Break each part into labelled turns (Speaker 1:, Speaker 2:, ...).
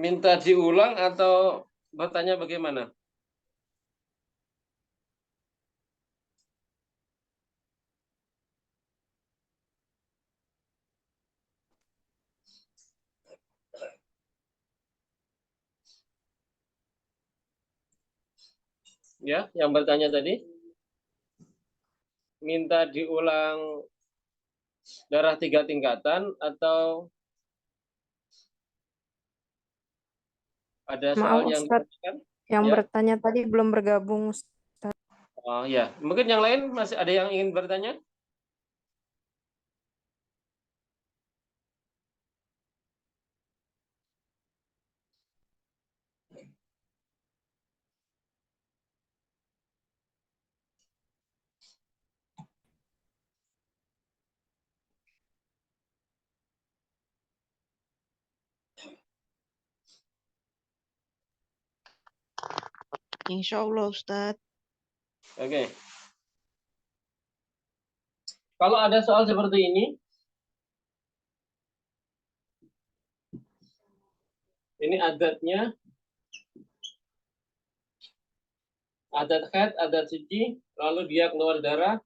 Speaker 1: Minta diulang atau bertanya bagaimana? Ya, yang bertanya tadi minta diulang darah 3 tingkatan atau ada soal
Speaker 2: Maaf
Speaker 1: yang
Speaker 2: Ustadz,
Speaker 1: ditanyakan?
Speaker 2: yang
Speaker 1: Ya.
Speaker 2: bertanya tadi belum bergabung.
Speaker 1: Oh ya, mungkin yang lain masih ada yang ingin bertanya?
Speaker 3: Insya Allah Ustadz.
Speaker 1: Oke. Kalau ada soal seperti ini adatnya, adat haid, adat suci, lalu dia keluar darah.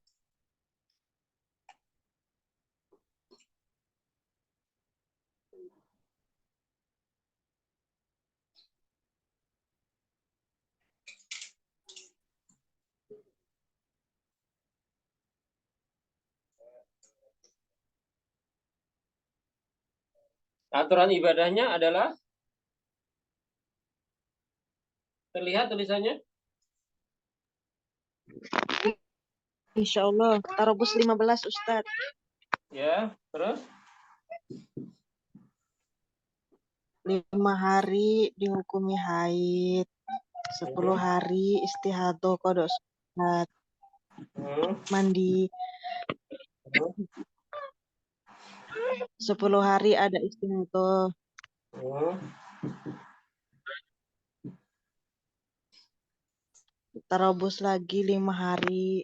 Speaker 1: Aturan ibadahnya adalah terlihat tulisannya?
Speaker 3: Insya Allah. Tarobus 15 Ustadz.
Speaker 1: Ya, terus?
Speaker 3: 5 hari dihukumi haid. 10 hari istihadah kodok sholat. Mandi. 10 hari ada istihadah. Tarobus lagi 5 hari.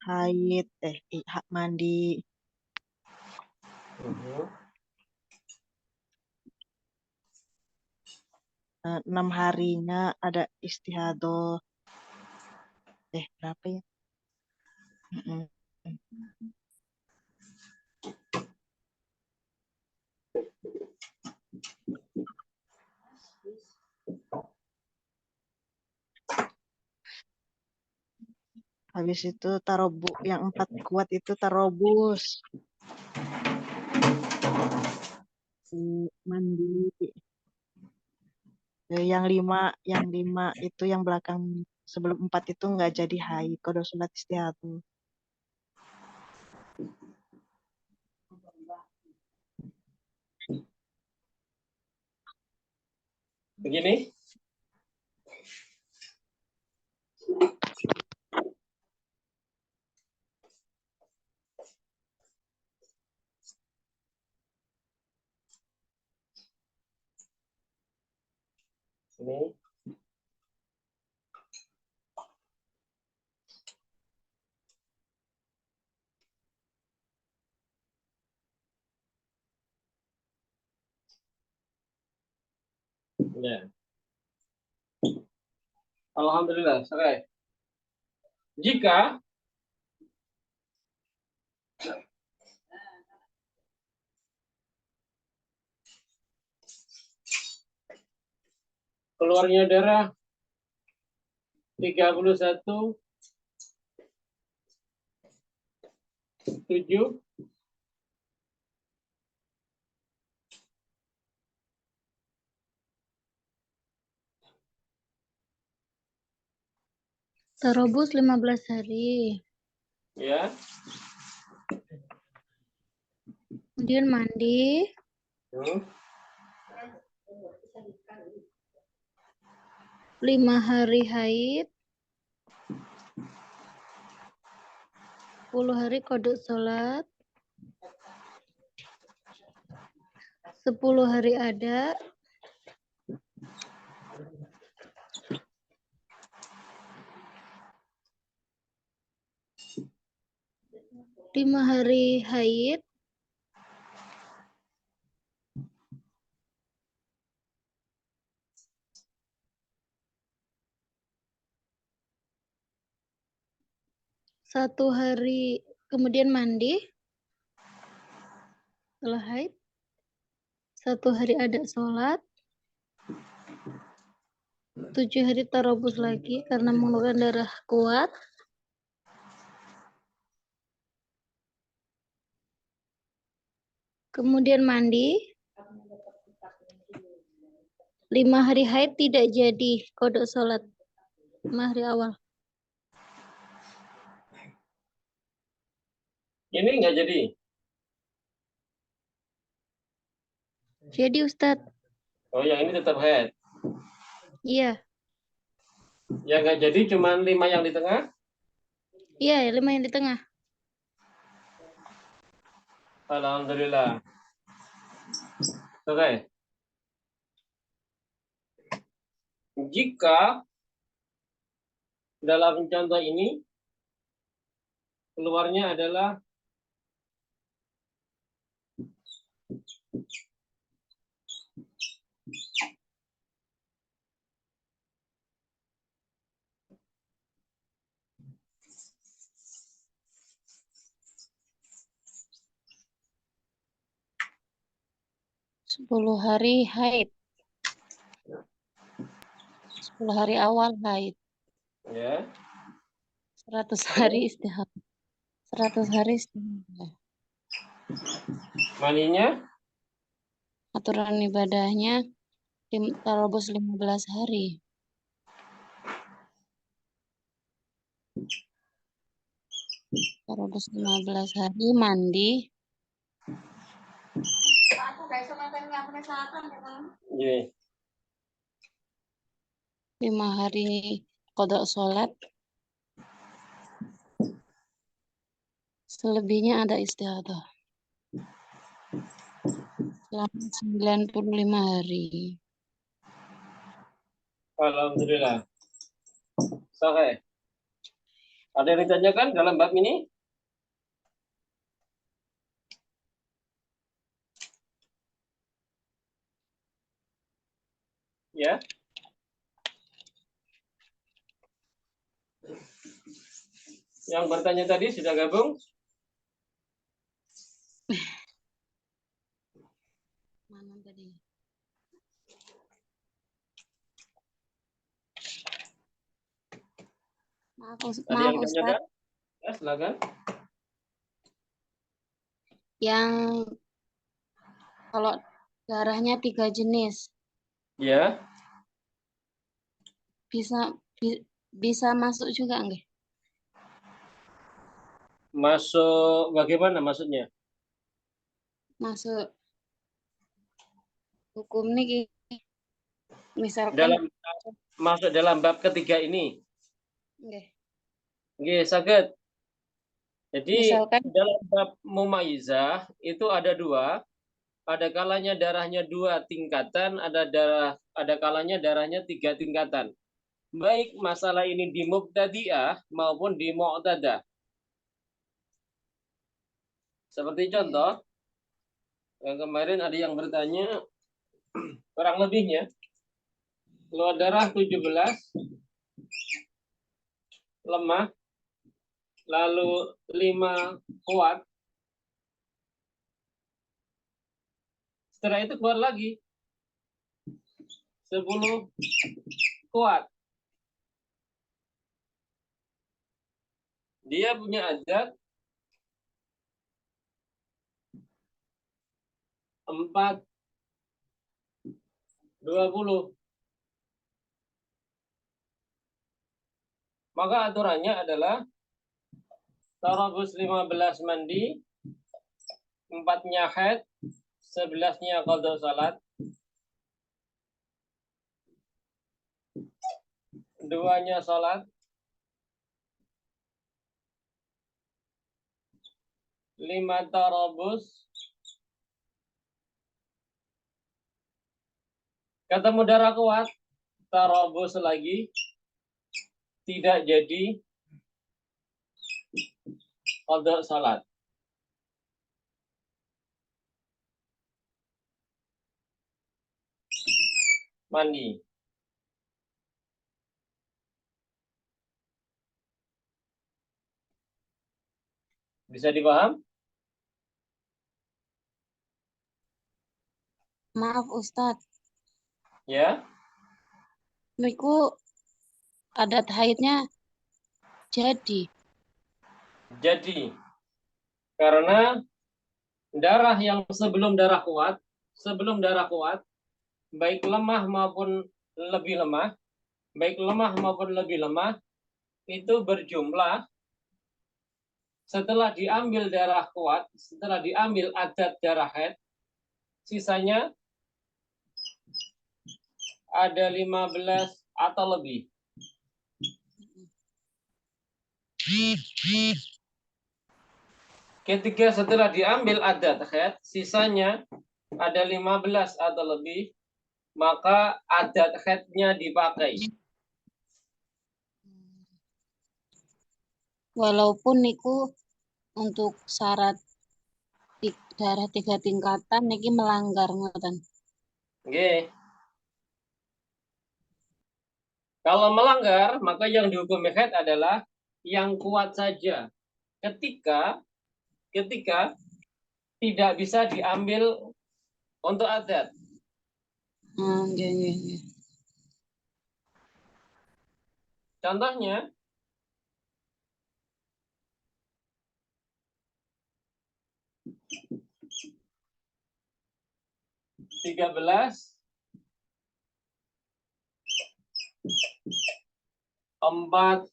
Speaker 3: Haid, mandi. 6 harinya ada istihadah. Berapa ya? Habis itu tarobus yang 4 kuat itu tarobus. Mandi. Yang 5 itu yang belakang sebelum 4 itu nggak jadi haid, kodok sholat istihadah.
Speaker 1: Begini. Ini. Ya. Alhamdulillah, selesai. Jika keluarnya darah 31/7
Speaker 4: Tarobus 15 hari.
Speaker 1: ya.
Speaker 4: Kemudian mandi. 5 hari haid. 10 hari kodok sholat. 10 hari ada. 5 hari haid. 1 hari kemudian mandi setelah haid. 1 hari ada sholat. 7 hari tarabus lagi karena mengeluarkan darah kuat. Kemudian mandi. 5 hari haid tidak jadi kodok sholat 5 hari awal.
Speaker 1: Ini nggak jadi.
Speaker 4: Jadi Ustadz,
Speaker 1: Oh, yang ini tetap head.
Speaker 4: iya,
Speaker 1: Yang nggak jadi cuma 5 yang di tengah.
Speaker 4: iya 5 yang di tengah.
Speaker 1: Alhamdulillah. Oke. Jika dalam contoh ini keluarnya adalah
Speaker 2: Sepuluh hari haid. 10 hari awal haid.
Speaker 1: ya
Speaker 2: 100 hari istihad. 100 hari istihad.
Speaker 1: maninya
Speaker 2: Aturan ibadahnya tarabus 15 hari. Tarabus 15 hari mandi.
Speaker 1: gini.
Speaker 2: 5 hari kodok sholat. Selebihnya ada istiadah. Selama 95 hari.
Speaker 1: Alhamdulillah. Oke. Ada yang ditanyakan dalam bab ini? Ya. Yang bertanya tadi sudah gabung?
Speaker 2: Mana tadi?
Speaker 1: Ada yang
Speaker 2: Maaf Ustaz.
Speaker 1: tanyakan? Ya, silakan.
Speaker 2: Yang kalau darahnya 3 jenis.
Speaker 1: Ya.
Speaker 2: Bisa masuk juga enggak?
Speaker 1: Masuk bagaimana maksudnya?
Speaker 2: Masuk hukum nih misalkan
Speaker 1: Dalam masuk dalam bab ketiga ini.
Speaker 2: enggak.
Speaker 1: Oke, sakit. Jadi
Speaker 2: Misalkan
Speaker 1: dalam bab mumayyizah itu ada 2. Ada kalanya darahnya 2 tingkatan, ada kalanya darahnya 3 tingkatan. Baik masalah ini di mubtadi'ah maupun di mu'tadah. Seperti contoh, yang kemarin ada yang bertanya, kurang lebihnya, keluar darah 17, lemah, lalu 5 kuat, setelah itu keluar lagi 10 kuat. Dia punya adat 4, 20. Maka aturannya adalah tarabus 15 mandi, 4-nya haid, 11-nya qadha salat, 2-nya salat, 5 tarabus, ketemu darah kuat, tarabus lagi, tidak jadi qadha salat. Mandi. Bisa dipaham?
Speaker 2: Maaf Ustadz,
Speaker 1: Ya.
Speaker 2: niku adat haidnya jadi.
Speaker 1: Jadi, karena darah yang sebelum darah kuat, baik lemah maupun lebih lemah, itu berjumlah setelah diambil darah kuat, setelah diambil adat darah haid, sisanya ada 15 atau lebih. Ketika setelah diambil adat haid, sisanya ada 15 atau lebih, maka adat haidnya dipakai.
Speaker 2: Walaupun niku untuk syarat darah 3 tingkatan niki melanggar ngoten.
Speaker 1: Oke. Kalau melanggar, maka yang dihukumi haid adalah yang kuat saja. Ketika tidak bisa diambil untuk adat.
Speaker 2: Nggih, nggih, nggih.
Speaker 1: Contohnya, tiga belas 4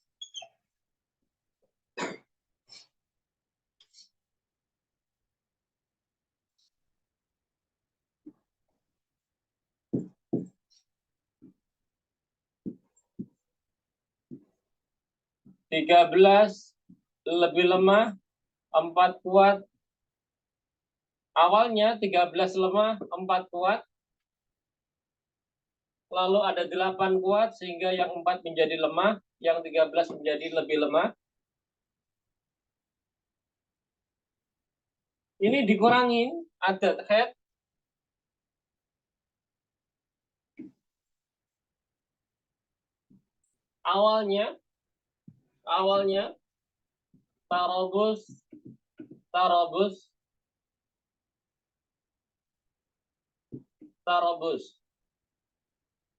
Speaker 1: 13 lebih lemah, 4 kuat. Awalnya 13 lemah, 4 kuat. Lalu ada 8 kuat sehingga yang 4 menjadi lemah, yang 13 menjadi lebih lemah. Ini dikurangin adat haid. Awalnya tarobus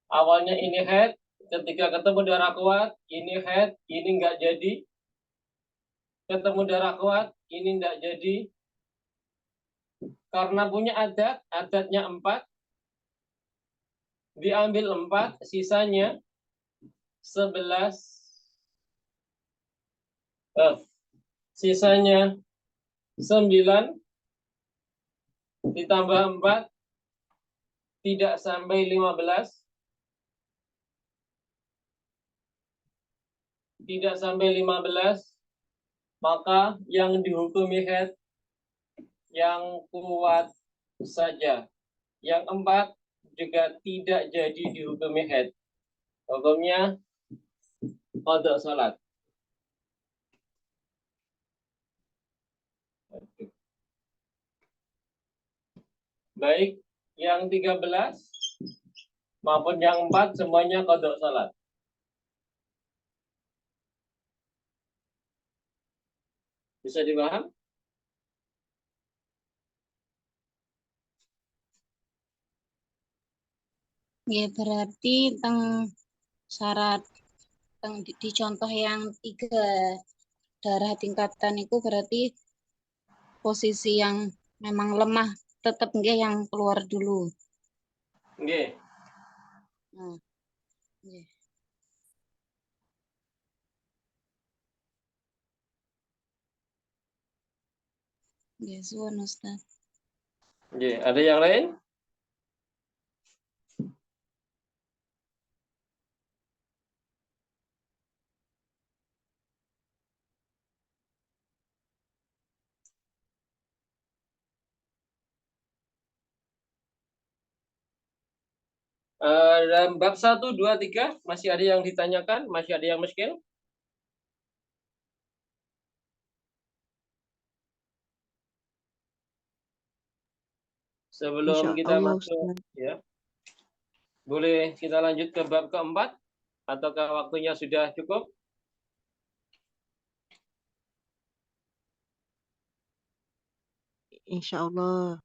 Speaker 1: awalnya ini haid, ketika ketemu darah kuat ini haid, ini enggak jadi. Ketemu darah kuat ini enggak jadi, karena punya adatnya 4, diambil 4, sisanya 11, sisanya 9 ditambah 4 tidak sampai 15, maka yang dihukumi haid yang kuat saja. Yang 4 juga tidak jadi dihukumi haid. Hukumnya qada salat. Baik yang 13 maupun yang 4 semuanya qada salat. Bisa dipaham?
Speaker 2: Ya berarti syarat di contoh yang 3 darah tingkatan itu berarti posisi yang memang lemah tetap nggih yang keluar dulu.
Speaker 1: Nggih.
Speaker 2: Nah, nggih. Nggih, suwun Ustaz.
Speaker 1: Nggih, ada yang lain? Dalam bab 1, 2, 3 masih ada yang ditanyakan, masih ada yang muskil? Sebelum
Speaker 3: Insya
Speaker 1: kita
Speaker 3: Allah,
Speaker 1: masuk,
Speaker 3: Ustaz.
Speaker 1: ya, boleh kita lanjut ke bab keempat, ataukah waktunya sudah cukup?
Speaker 3: Insya Allah.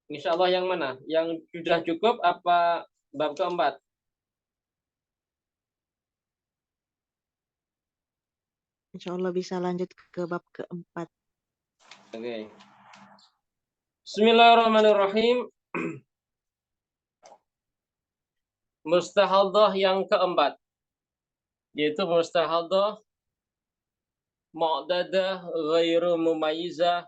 Speaker 1: Insya Allah yang mana? Yang sudah cukup apa bab keempat?
Speaker 3: Insya Allah bisa lanjut ke bab keempat.
Speaker 1: Oke. Bismillahirrahmanirrahim. Mustahadhah yang keempat, yaitu mustahadhah mu'tadah ghairu mumayyizah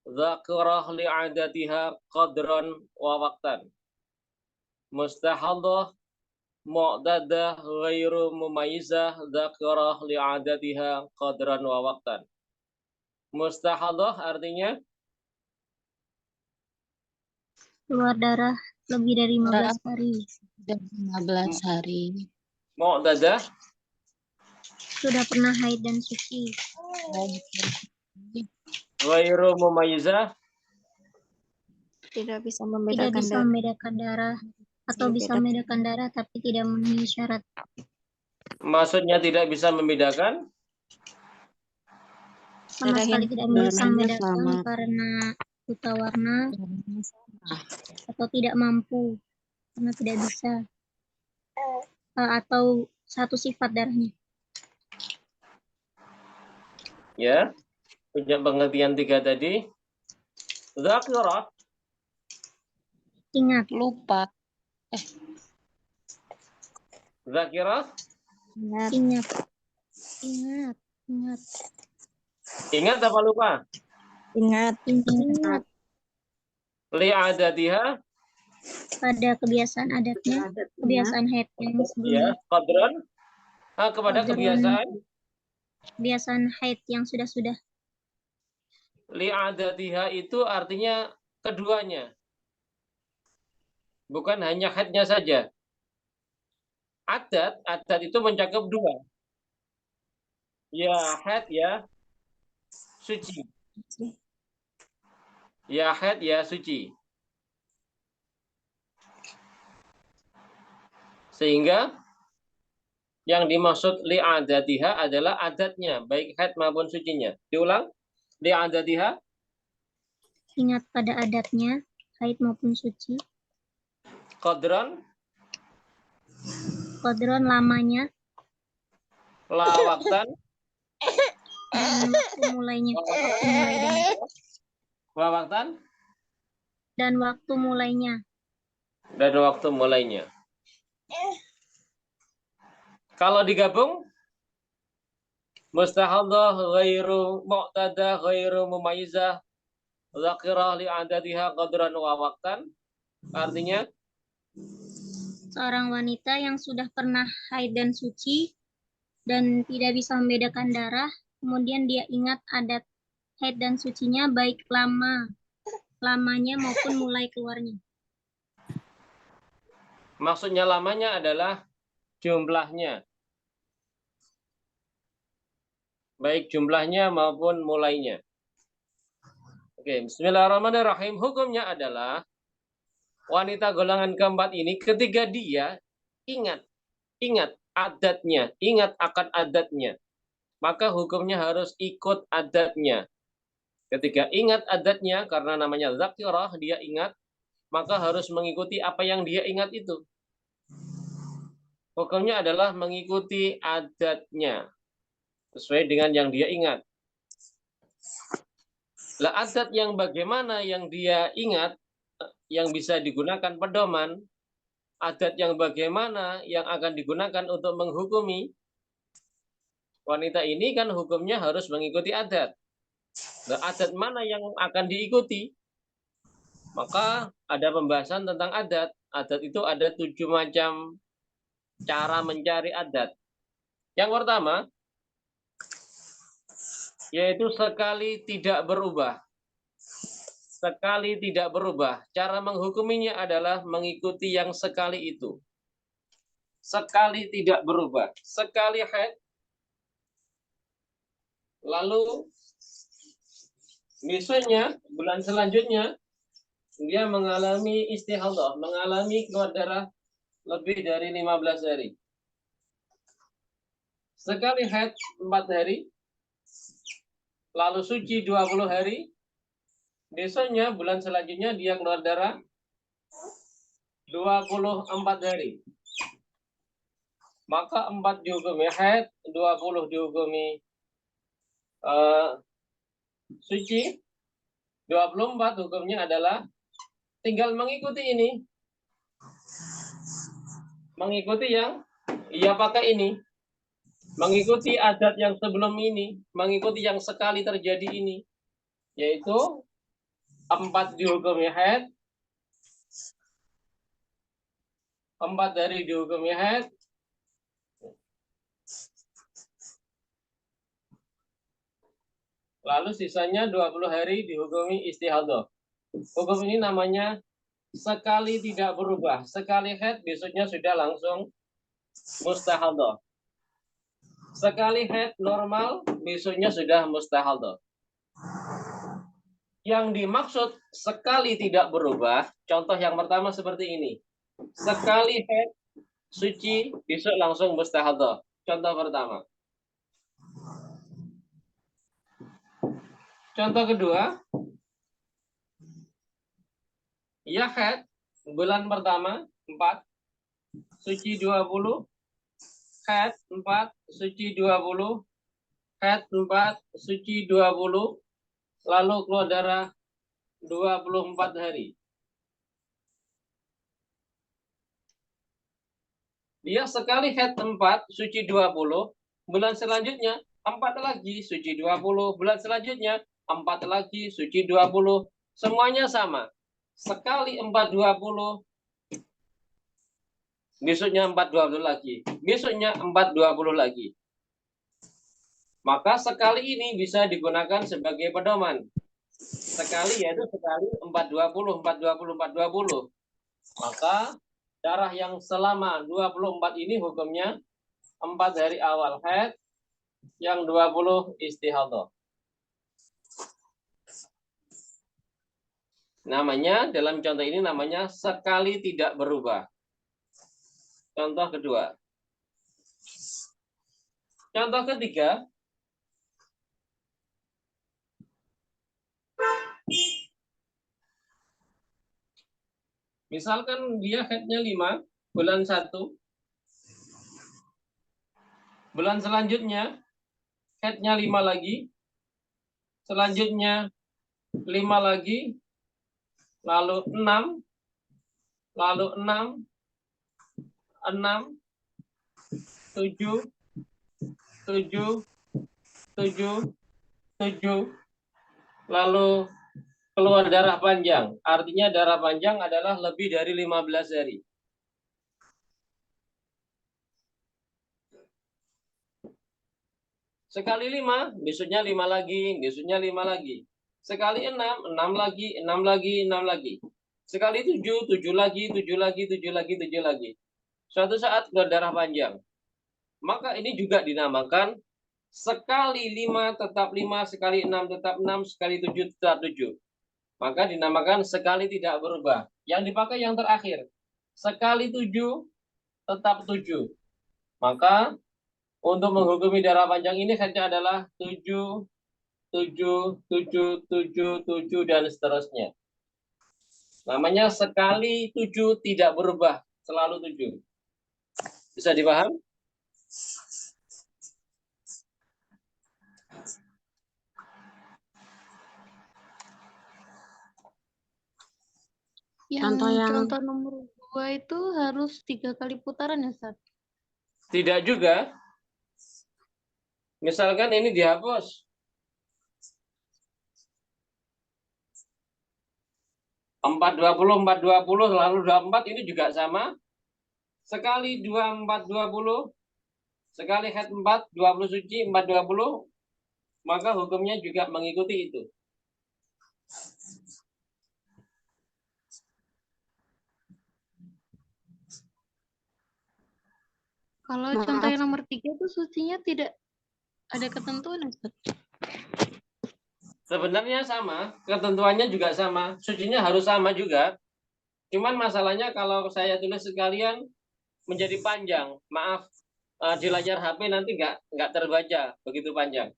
Speaker 1: dzakirah li'adatiha qadran wa waqtan. Mustahadhah mu'tadah ghairu mumayyizah dzakirah li'adatiha qadran wa waqtan. Mustahadhah artinya
Speaker 4: Keluar darah lebih dari 15 hari.
Speaker 2: Dan 15 hari.
Speaker 1: mu'tadah
Speaker 4: Sudah pernah haid dan suci.
Speaker 1: ghairu mumayyizah
Speaker 5: Tidak bisa
Speaker 4: Tidak
Speaker 5: membedakan
Speaker 4: bisa
Speaker 5: darah.
Speaker 4: membedakan darah atau bisa membedakan darah tapi tidak memenuhi syarat.
Speaker 1: maksudnya tidak bisa membedakan
Speaker 4: Sama
Speaker 5: Darah
Speaker 4: sekali
Speaker 5: yang
Speaker 4: tidak bisa
Speaker 3: darahnya
Speaker 4: membedakan
Speaker 3: sama.
Speaker 4: karena buta warna atau tidak mampu karena tidak bisa atau satu sifat darahnya.
Speaker 1: ya. Punya pengertian 3 tadi. Dzakirah
Speaker 4: Ingat,
Speaker 2: Lupa.
Speaker 1: Zakirah,
Speaker 5: Ingat.
Speaker 4: ingat, ingat, ingat,
Speaker 1: ingat apa lupa?
Speaker 5: Ingat.
Speaker 4: ingat
Speaker 1: Li'adatiha,
Speaker 4: pada kebiasaan adatnya, kebiasaan haid yang
Speaker 1: ya,
Speaker 4: sebelumnya,
Speaker 1: qadran, kepada
Speaker 4: Qadran.
Speaker 1: kebiasaan.
Speaker 4: kebiasaan haid yang sudah-sudah.
Speaker 1: Li'adatiha itu artinya keduanya. Bukan hanya haidnya saja. Adat itu mencakup 2. Ya haid, ya suci. Ya haid, ya suci. Sehingga yang dimaksud li'adatiha adalah adatnya, baik haid maupun sucinya. Diulang. Li'adatiha,
Speaker 4: Ingat pada adatnya, haid maupun suci.
Speaker 1: qadran,
Speaker 4: Qadron lamanya
Speaker 1: la waqtan,
Speaker 4: dan waktu mulainya. Waktu mulai
Speaker 1: wa waqtan,
Speaker 4: dan waktu mulainya.
Speaker 1: dan waktu mulainya. Kalau digabung, mustahadhah ghairu mu'tadah ghairu mumayyizah dzakirah li'adatiha qadran wa waqtan. Artinya
Speaker 4: Seorang wanita yang sudah pernah haid dan suci dan tidak bisa membedakan darah, kemudian dia ingat adat haid dan sucinya baik lamanya maupun mulai keluarnya.
Speaker 1: maksudnya lamanya adalah jumlahnya. Baik jumlahnya maupun mulainya. Oke, bismillahirrahmanirrahim. Hukumnya adalah wanita golongan keempat ini ketika dia ingat adatnya, ingat akan adatnya, maka hukumnya harus ikut adatnya. Ketika ingat adatnya, karena namanya zakirah, dia ingat, maka harus mengikuti apa yang dia ingat itu. Hukumnya adalah mengikuti adatnya, sesuai dengan yang dia ingat. Lah adat yang bagaimana yang dia ingat, yang bisa digunakan pedoman, adat yang bagaimana yang akan digunakan untuk menghukumi wanita ini, kan hukumnya harus mengikuti adat. Nah, adat mana yang akan diikuti? Maka ada pembahasan tentang adat. Adat itu ada 7 macam cara mencari adat. Yang pertama, yaitu sekali tidak berubah. Sekali tidak berubah. Cara menghukuminya adalah mengikuti yang sekali itu. Sekali tidak berubah. Sekali haid. Lalu besoknya, bulan selanjutnya, dia mengalami istihadhah, mengalami keluar darah lebih dari 15 hari. Sekali haid 4 hari. lalu suci 20 hari, besoknya bulan selanjutnya dia keluar darah 24 hari. Maka 4 dihukumi haid, 20 dihukumi suci, 24 hukumnya adalah tinggal mengikuti ini. Mengikuti yang ia pakai ini. Mengikuti adat yang sebelum ini, mengikuti yang sekali terjadi ini, yaitu 4 dihukumi haid, 4 hari dihukumi haid, lalu sisanya 20 hari dihukumi istihadah. Hukum ini namanya sekali tidak berubah. Sekali haid, besoknya sudah langsung mustahadah. Sekali haid normal, besoknya sudah mustahadah. Yang dimaksud sekali tidak berubah, contoh yang pertama seperti ini. Sekali haid suci, besok langsung mustahadah. Contoh pertama. Contoh kedua, ya haid bulan pertama 4, suci 20, haid 4, suci 20, haid 4, suci 20, lalu keluar darah 24 hari. Dia sekali haid 4, suci 20, bulan selanjutnya 4 lagi, suci 20, bulan selanjutnya 4 lagi, suci 20, semuanya sama. Sekali 420, besoknya 420 lagi, besoknya 420 lagi. Maka sekali ini bisa digunakan sebagai pedoman. Sekali yaitu sekali 420, 420, 420. Maka darah yang selama 24 ini hukumnya 4 dari awal haid, yang 20 istihadah. Namanya, dalam contoh ini namanya sekali tidak berubah. Contoh kedua. Contoh ketiga. Misalkan dia haidnya 5, bulan 1. Bulan selanjutnya, haidnya 5 lagi. Selanjutnya, 5 lagi. Lalu 6. Lalu 6. 6. 7. 7. 7. 7. Lalu keluar darah panjang. Artinya darah panjang adalah lebih dari 15 hari. Sekali 5, besoknya 5 lagi, besoknya 5 lagi. Sekali 6, 6 lagi, 6 lagi, 6 lagi. Sekali 7, 7 lagi, 7 lagi, 7 lagi, 7 lagi. Suatu saat keluar darah panjang. Maka ini juga dinamakan sekali 5 tetap 5, sekali 6 tetap 6, sekali 7 tetap 7. Maka dinamakan sekali tidak berubah. Yang dipakai yang terakhir. Sekali 7 tetap 7. Maka untuk menghukumi darah panjang ini saja adalah 7, 7, 7, 7, 7, dan seterusnya. Namanya sekali 7 tidak berubah, selalu 7. Bisa dipaham?
Speaker 2: Contoh nomor 2 itu harus 3 kali putaran ya, Ustaz?
Speaker 1: Tidak juga. Misalkan ini dihapus. 420, 420, lalu 24 ini juga sama. Sekali 24, 20. Sekali haid 4, 20 suci, 4, 20. Maka hukumnya juga mengikuti itu.
Speaker 2: Kalau contoh yang nomor 3 itu sucinya tidak ada ketentuan, Ustaz?
Speaker 1: Sebenarnya sama, ketentuannya juga sama, sucinya harus sama juga. Cuman masalahnya kalau saya tulis sekalian menjadi panjang, maaf, di layar HP nanti nggak terbaca begitu panjang.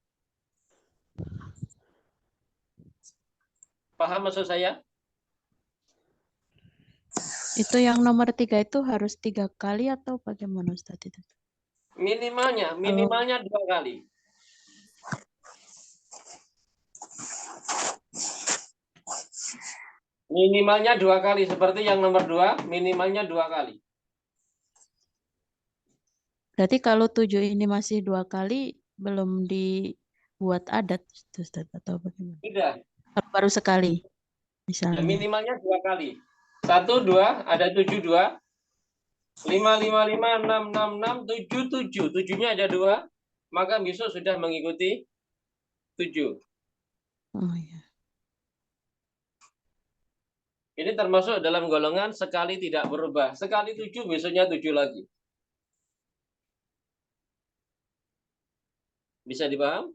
Speaker 1: Paham maksud saya?
Speaker 6: Itu yang nomor 3 itu harus 3 kali atau bagaimana Ustaz itu?
Speaker 1: Minimalnya 2 kali. Minimalnya 2 kali, seperti yang nomor 2, minimalnya 2 kali.
Speaker 6: Berarti kalau 7 ini masih 2 kali, belum dibuat adat Ustaz atau bagaimana?
Speaker 1: Sudah.
Speaker 6: Baru sekali,
Speaker 1: Ya,
Speaker 6: misalnya.
Speaker 1: minimalnya 2 kali. 1, 2, ada 7, 2. 5, 5, 5, 6, 6, 6, 7, 7. 7-nya ada 2, maka besok sudah mengikuti 7.
Speaker 6: Oh ya.
Speaker 1: Ini termasuk dalam golongan sekali tidak berubah. Sekali 7, besoknya 7 lagi. Bisa dipaham?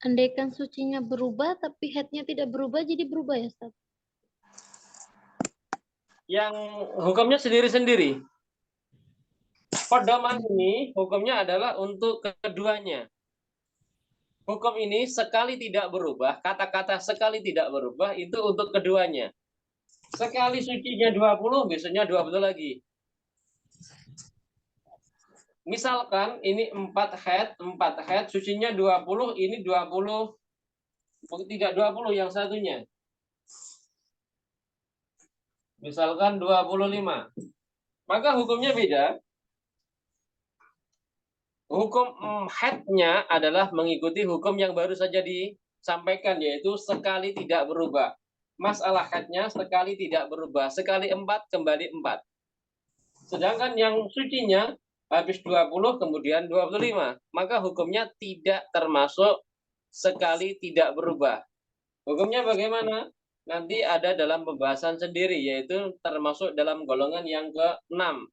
Speaker 2: Andaikan sucinya berubah, tapi headnya tidak berubah, jadi berubah ya, Ustaz?
Speaker 1: Yang hukumnya sendiri-sendiri. Pedoman ini hukumnya adalah untuk keduanya. Hukum ini sekali tidak berubah, kata-kata sekali tidak berubah itu untuk keduanya. Sekali sucinya 20, besoknya 20 lagi. Misalkan ini 4 head, sucinya 20, ini 20, tidak 20 yang satunya. Misalkan 25. Maka hukumnya beda. Hukum headnya adalah mengikuti hukum yang baru saja disampaikan, yaitu sekali tidak berubah. Masalah headnya sekali tidak berubah. Sekali 4, kembali 4. Sedangkan yang sucinya habis 20, kemudian 25. Maka hukumnya tidak termasuk sekali tidak berubah. Hukumnya bagaimana? Nanti ada dalam pembahasan sendiri, yaitu termasuk dalam golongan yang ke-6.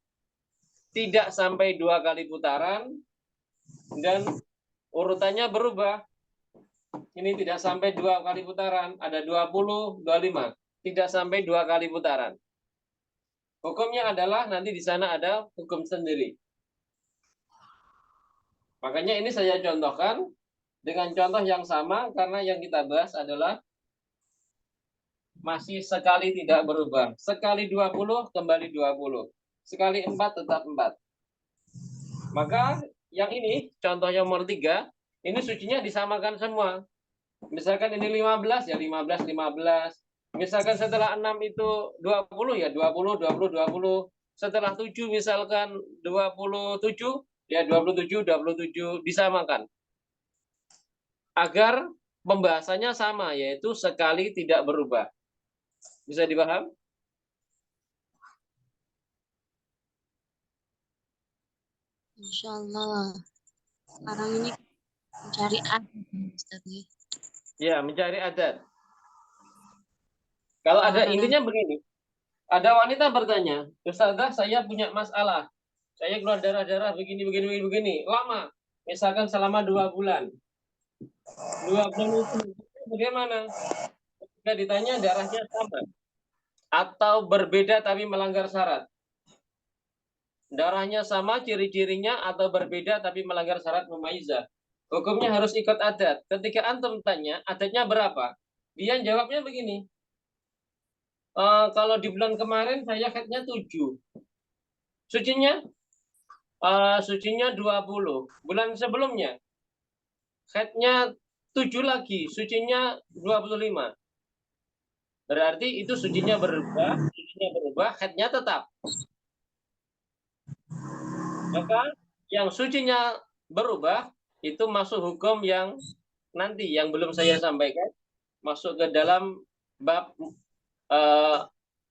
Speaker 1: Tidak sampai 2 kali putaran, dan urutannya berubah. Ini tidak sampai 2 kali putaran, ada 20, 25. Tidak sampai 2 kali putaran. Hukumnya adalah nanti di sana ada hukum sendiri. Makanya ini saya contohkan dengan contoh yang sama, karena yang kita bahas adalah masih sekali tidak berubah. Sekali 20, kembali 20. Sekali 4, tetap 4. Maka yang ini, contoh yang nomor 3, ini sucinya disamakan semua. Misalkan ini 15, ya 15, 15. Misalkan setelah 6 itu 20, ya 20, 20, 20. Setelah 7 misalkan 27, ya 27, 27, disamakan. Agar pembahasannya sama, yaitu sekali tidak berubah. Bisa dipaham?
Speaker 7: Insya Allah. Sekarang ini mencari adat, Ustaz ya.
Speaker 1: Ya, mencari adat. Kalau ada intinya begini. Ada wanita bertanya, Ustazah, saya punya masalah. Saya keluar darah-darah begini, begini, begini, begini. Lama. Misalkan selama 2 bulan. 2 bulan itu bagaimana? Ketika ditanya darahnya sama. Atau berbeda tapi melanggar syarat. Darahnya sama, ciri-cirinya, atau berbeda tapi melanggar syarat mumaizah. Hukumnya harus ikut adat. Ketika antum tanya, adatnya berapa? Dia jawabnya begini. Kalau di bulan kemarin saya headnya 7. Sucinya? Sucinya 20. Bulan sebelumnya headnya 7 lagi. Sucinya 25. Berarti itu sucinya berubah, headnya tetap. Maka yang sucinya berubah itu masuk hukum yang nanti yang belum saya sampaikan, masuk ke dalam bab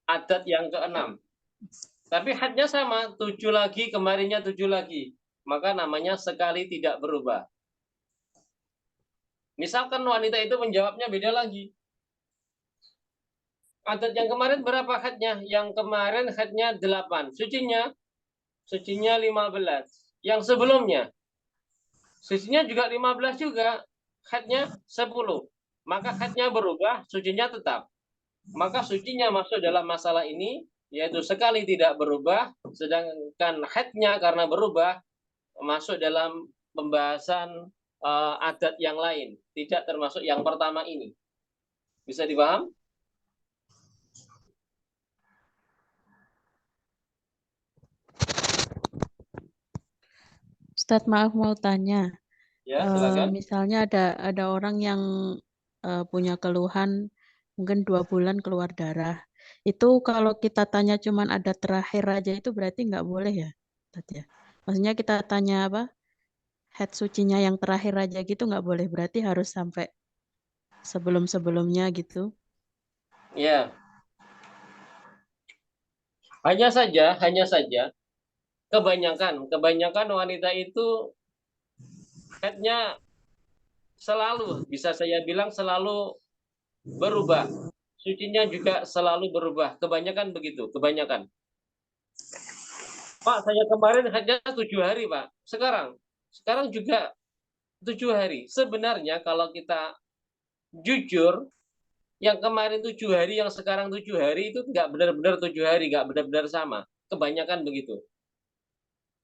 Speaker 1: adat yang ke-6. Tapi hadnya sama, 7 lagi, kemarinnya 7 lagi. Maka namanya sekali tidak berubah. Misalkan wanita itu menjawabnya beda lagi. Adat yang kemarin berapa hadnya? Yang kemarin hadnya 8. Sucinya 15. Yang sebelumnya sucinya juga 15 juga. Hadnya 10. Maka hadnya berubah, sucinya tetap. Maka sucinya masuk dalam masalah ini, yaitu sekali tidak berubah, sedangkan hadnya karena berubah masuk dalam pembahasan adat yang lain, tidak termasuk yang pertama ini. Bisa dipaham?
Speaker 6: Ustadz, maaf mau tanya.
Speaker 1: Ya, silakan.
Speaker 6: Misalnya ada orang yang punya keluhan mungkin 2 bulan keluar darah. Itu kalau kita tanya cuman ada terakhir aja itu berarti nggak boleh ya, Ustadz ya? Maksudnya kita tanya apa? Head sucinya yang terakhir aja gitu nggak boleh. Berarti harus sampai sebelum-sebelumnya gitu.
Speaker 1: Ya, hanya saja kebanyakan wanita itu headnya selalu, bisa saya bilang selalu berubah. Sucinya juga selalu berubah. Kebanyakan begitu, kebanyakan. Pak, saya kemarin hanya 7 hari, Pak. Sekarang juga 7 hari. Sebenarnya kalau kita jujur, yang kemarin 7 hari, yang sekarang 7 hari itu nggak benar-benar 7 hari, nggak benar-benar sama. Kebanyakan begitu.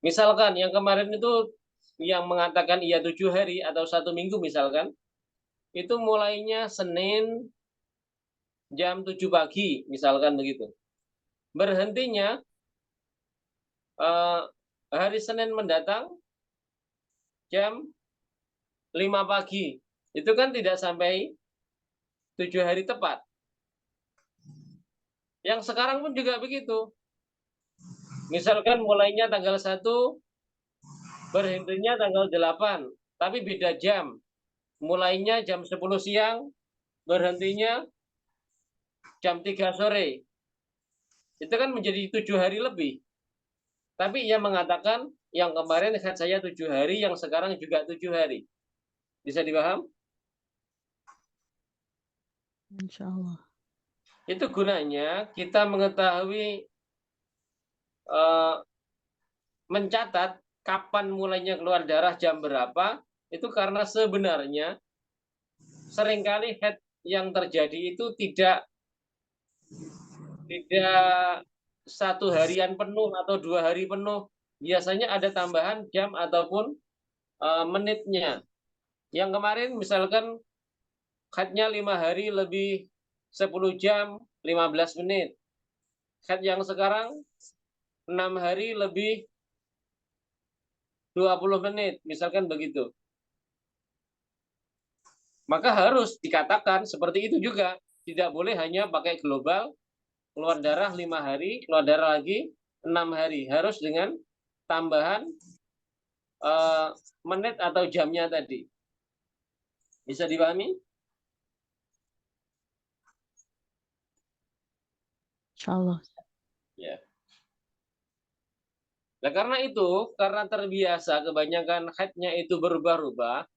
Speaker 1: Misalkan yang kemarin itu yang mengatakan iya 7 hari atau 1 minggu misalkan, itu mulainya Senin jam 7 pagi, misalkan begitu. Berhentinya hari Senin mendatang jam 5 pagi. Itu kan tidak sampai 7 hari tepat. Yang sekarang pun juga begitu. Misalkan mulainya tanggal 1, berhentinya tanggal 8, tapi beda jam. Mulainya jam 10 siang, berhentinya jam 3 sore. Itu kan menjadi 7 hari lebih. Tapi ia mengatakan yang kemarin head saya 7 hari, yang sekarang juga 7 hari. Bisa dipaham?
Speaker 6: Insya Allah.
Speaker 1: Itu gunanya kita mengetahui, mencatat kapan mulainya keluar darah, jam berapa, itu karena sebenarnya seringkali head yang terjadi itu tidak 1 harian penuh atau 2 hari penuh. Biasanya ada tambahan jam ataupun menitnya. Yang kemarin misalkan headnya 5 hari lebih 10 jam 15 menit. Head yang sekarang 6 hari lebih 20 menit, misalkan begitu. Maka harus dikatakan seperti itu juga. Tidak boleh hanya pakai global, keluar darah 5 hari, keluar darah lagi 6 hari. Harus dengan tambahan menit atau jamnya tadi. Bisa dipahami?
Speaker 6: Insya Allah.
Speaker 1: Ya. Nah, karena terbiasa kebanyakan headnya itu berubah-ubah,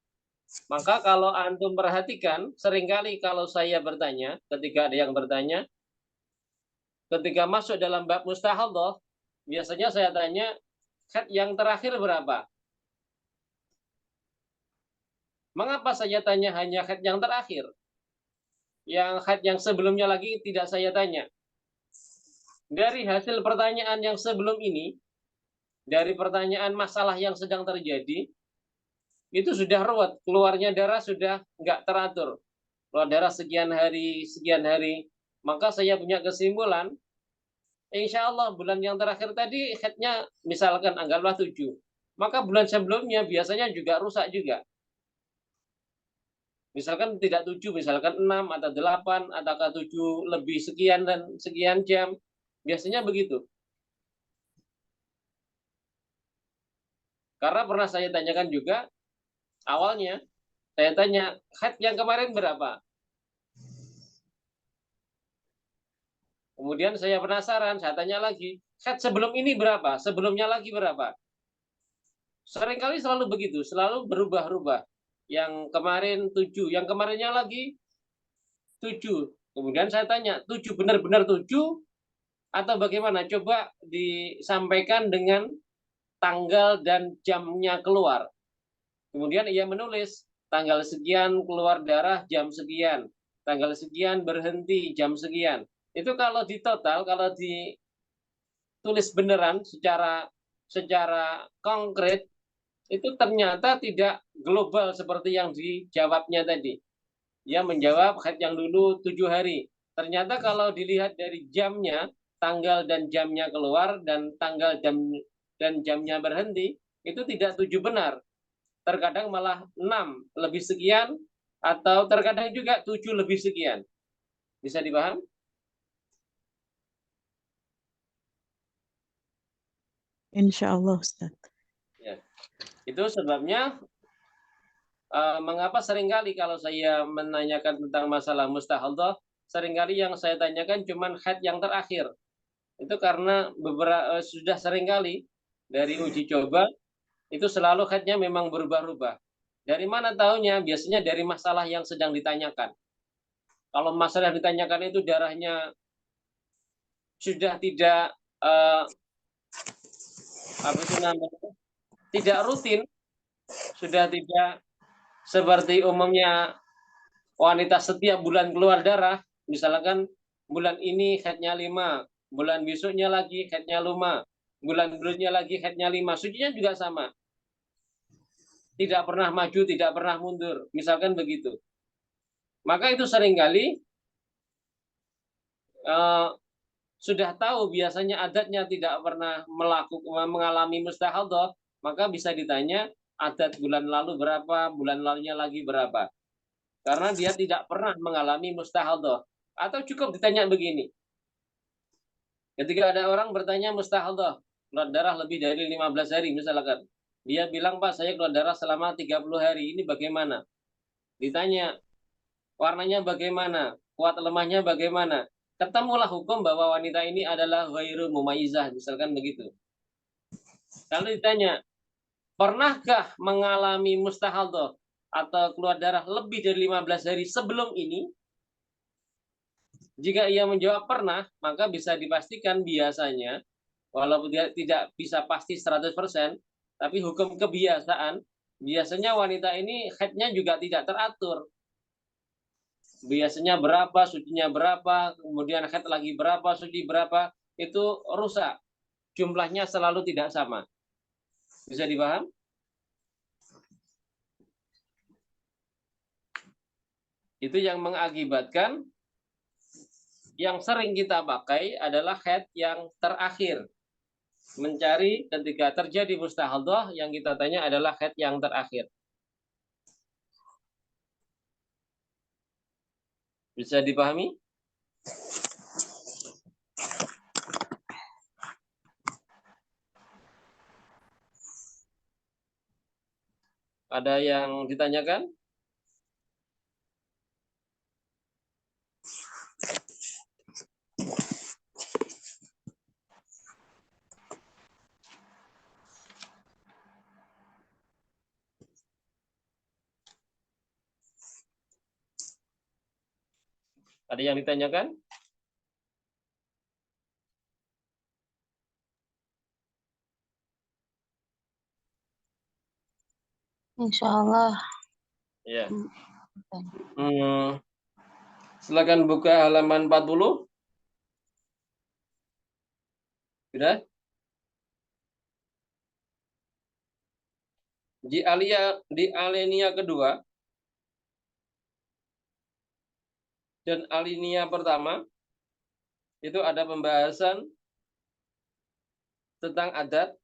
Speaker 1: maka kalau antum perhatikan, seringkali kalau saya bertanya, ketika ada yang bertanya, ketika masuk dalam bab mustahadhah, biasanya saya tanya, head yang terakhir berapa? Mengapa saya tanya hanya head yang terakhir? Yang head yang sebelumnya lagi tidak saya tanya. Dari hasil pertanyaan yang sebelum ini, dari pertanyaan masalah yang sedang terjadi, itu sudah ruwet, keluarnya darah sudah nggak teratur. Keluar darah sekian hari, maka saya punya kesimpulan, insya Allah bulan yang terakhir tadi headnya misalkan anggaplah 7. Maka bulan sebelumnya biasanya juga rusak juga. Misalkan tidak 7, misalkan 6 atau 8, ataukah 7 lebih sekian dan sekian jam. Biasanya begitu. Karena pernah saya tanyakan juga, awalnya saya tanya, head yang kemarin berapa? Kemudian saya penasaran, saya tanya lagi, head sebelum ini berapa? Sebelumnya lagi berapa? Seringkali selalu begitu, selalu berubah-ubah. Yang kemarin 7, yang kemarinnya lagi 7. Kemudian saya tanya, 7 benar-benar 7 atau bagaimana? Coba disampaikan dengan tanggal dan jamnya keluar. Kemudian ia menulis, tanggal sekian keluar darah jam sekian, tanggal sekian berhenti jam sekian. Itu kalau di total, kalau ditulis beneran secara konkret, itu ternyata tidak global seperti yang dijawabnya tadi. Dia menjawab haid yang dulu 7 hari. Ternyata kalau dilihat dari jamnya, tanggal dan jamnya keluar dan tanggal dan jamnya berhenti, itu tidak 7 benar. Terkadang malah 6 lebih sekian, atau terkadang juga 7 lebih sekian. Bisa dipaham?
Speaker 6: Insya Allah, Ustaz.
Speaker 1: Ya. Itu sebabnya mengapa seringkali kalau saya menanyakan tentang masalah mustahadah, seringkali yang saya tanyakan cuma haid yang terakhir. Itu karena sudah seringkali dari uji coba itu selalu haidnya memang berubah-ubah. Dari mana tahunya? Biasanya dari masalah yang sedang ditanyakan. Kalau masalah yang ditanyakan itu darahnya sudah tidak apa itu namanya, tidak rutin, sudah tidak seperti umumnya wanita setiap bulan keluar darah, misalkan bulan ini haidnya 5, bulan besoknya lagi haidnya 5, bulan berikutnya lagi haidnya 5, sucinya juga sama. Tidak pernah maju, tidak pernah mundur, misalkan begitu. Maka itu seringkali sudah tahu biasanya adatnya tidak pernah mengalami mustahadah, maka bisa ditanya adat bulan lalu berapa, bulan lalunya lagi berapa. Karena dia tidak pernah mengalami mustahadah. Atau cukup ditanya begini. Ketika ada orang bertanya mustahadah, keluar darah lebih dari 15 hari misalkan. Dia bilang, Pak, saya keluar darah selama 30 hari, ini bagaimana? Ditanya, warnanya bagaimana? Kuat lemahnya bagaimana? Ketemulah hukum bahwa wanita ini adalah ghairu mumayyizah, misalkan begitu. Kalau ditanya, pernahkah mengalami mustahadah atau keluar darah lebih dari 15 hari sebelum ini? Jika ia menjawab pernah, maka bisa dipastikan biasanya, walaupun tidak bisa pasti 100%, tapi hukum kebiasaan, biasanya wanita ini haidnya juga tidak teratur. Biasanya berapa, sucinya berapa, kemudian haid lagi berapa, suci berapa, itu rusak. Jumlahnya selalu tidak sama. Bisa dipaham? Itu yang mengakibatkan yang sering kita pakai adalah haid yang terakhir. Mencari ketika terjadi mustahadah, yang kita tanya adalah haid yang terakhir. Bisa dipahami? Ada yang ditanyakan? Ada yang ditanyakan?
Speaker 7: Insya Allah.
Speaker 1: Ya. Silakan buka halaman 40. Sudah? Di alinea kedua dan alinea pertama itu ada pembahasan tentang adat